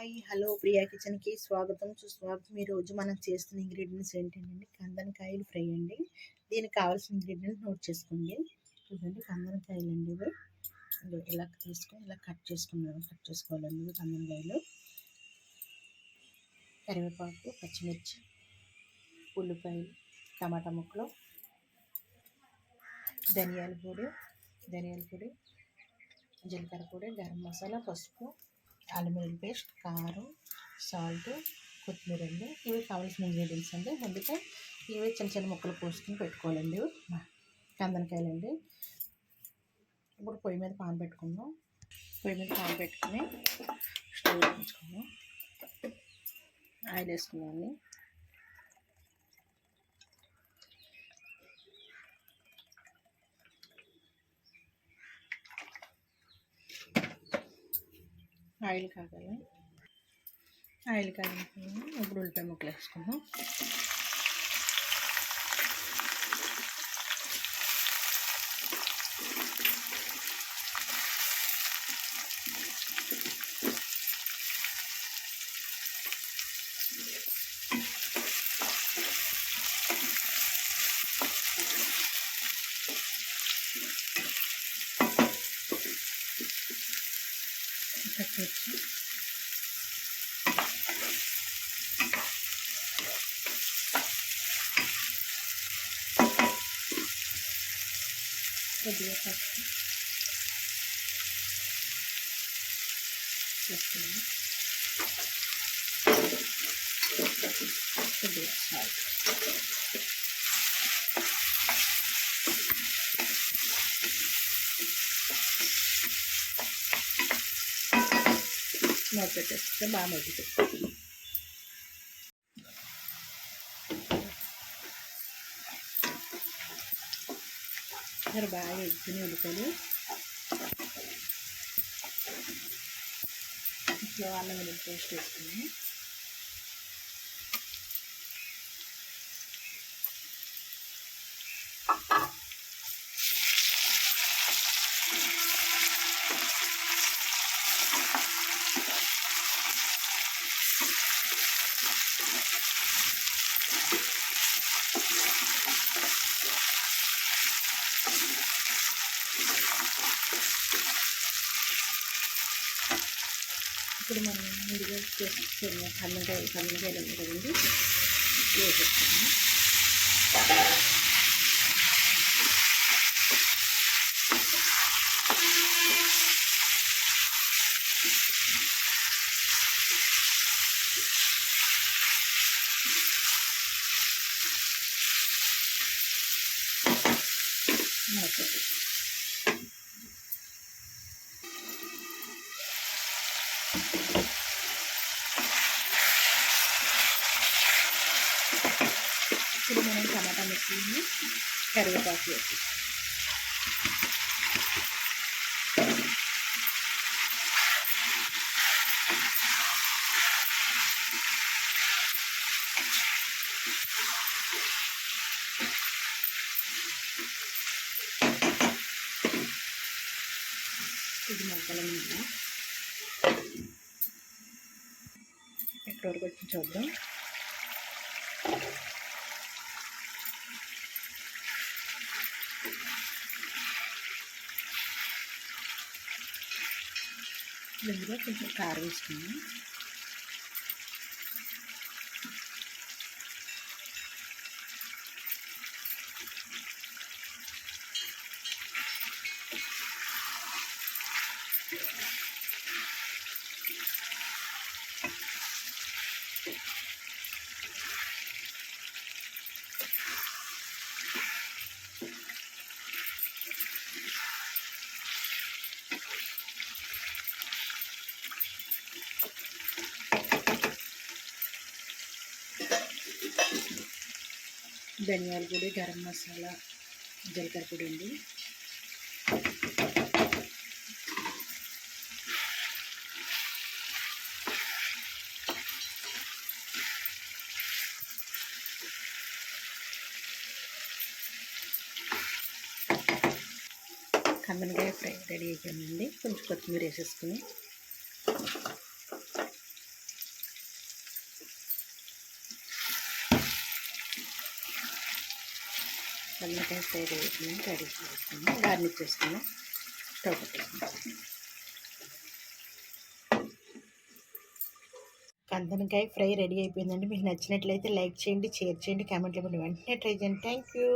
Hi hello Priya కిచెన్కి స్వాగతం సుస్వాగతం. ఈరోజు మనం చేస్తున్న ఇంగ్రీడియంట్స్ ఏంటంటే కందనకాయలు ఫ్రై అండి. దీనికి కావాల్సిన ఇంగ్రీడియంట్స్ నోట్ చేసుకోండి. చూడండి, కందనకాయలు అండి. ఇవి ఇలా తీసుకొని ఇలా కట్ చేసుకోవాలండి. ఇవి కందనకాయలు, కరివేపాకు, పచ్చిమిర్చి, ఉల్లిపాయలు, టమాటా ముక్కలు, ధనియాల పొడి, జీలకర్ర పొడి, గరం మసాలా, పసుపు, అల్లం వెల్లుల్లి పేస్ట్, కారం, సాల్ట్, కొత్తిమీర అండి. ఇవి కావాల్సిన ఇంగ్రీడియంట్స్ అండి. ముందుగా ఇవి చిన్న చిన్న ముక్కలు కోసుకుని పెట్టుకోవాలండి. కందనకాయలండి. ఇప్పుడు పొయ్యి మీద పాన్ పెట్టుకుని స్టవ్ వేయించుకున్నాం. ఆయిల్ వేసుకున్నామండి. ఆయిల్ కాగాలి. ఇప్పుడు ఉల్లిపాయ ముక్కలు వేసుకుందాం. పచ్చిమిర్చి, కొద్దిగా పసుపు వేసుకున్నాము. కొద్దిగా సాల్ట్, మూత పెట్టేస్తే బాగా మగ్గుతుంది. బాగా ఎగ్గుని ఉల్లిపాయలు, ఇంట్లో అల్లం వెల్లుల్లి పేస్ట్ వేసుకుని ఇప్పుడు మనం ముందుగా చేసుకున్న కందనకాయలు ఉన్నాయి కదండి, వేసేసుకున్నాం. ఇప్పుడు మనం టమాటా ముక్కలని, కరివేపాకు వేసి ఇది మగ్గల మీద ఎక్కడి వరకు వచ్చి చూద్దాం. ఇందులో కొంచెం కారం వేసుకున్నాం. ధనియాల పొడి, గరం మసాలా, జీలకర్ర పొడి అండి. కందనకాయ ఫ్రై రెడీ అయిపోయిందండి. కొంచెం కొత్తిమీర వేసేసుకుని బెండకాయ ఫ్రై వేసుకుని రెడీ చేసుకున్నాం, గార్నిష్ చేసుకున్నాం. స్టవ్ పెట్టేసుకున్నాం. కందనకాయ ఫ్రై రెడీ అయిపోయిందండి. మీకు నచ్చినట్లయితే లైక్ చేయండి, షేర్ చేయండి, కామెంట్ ఇవ్వండి. వెంటనే ట్రై చేయండి. Thank you.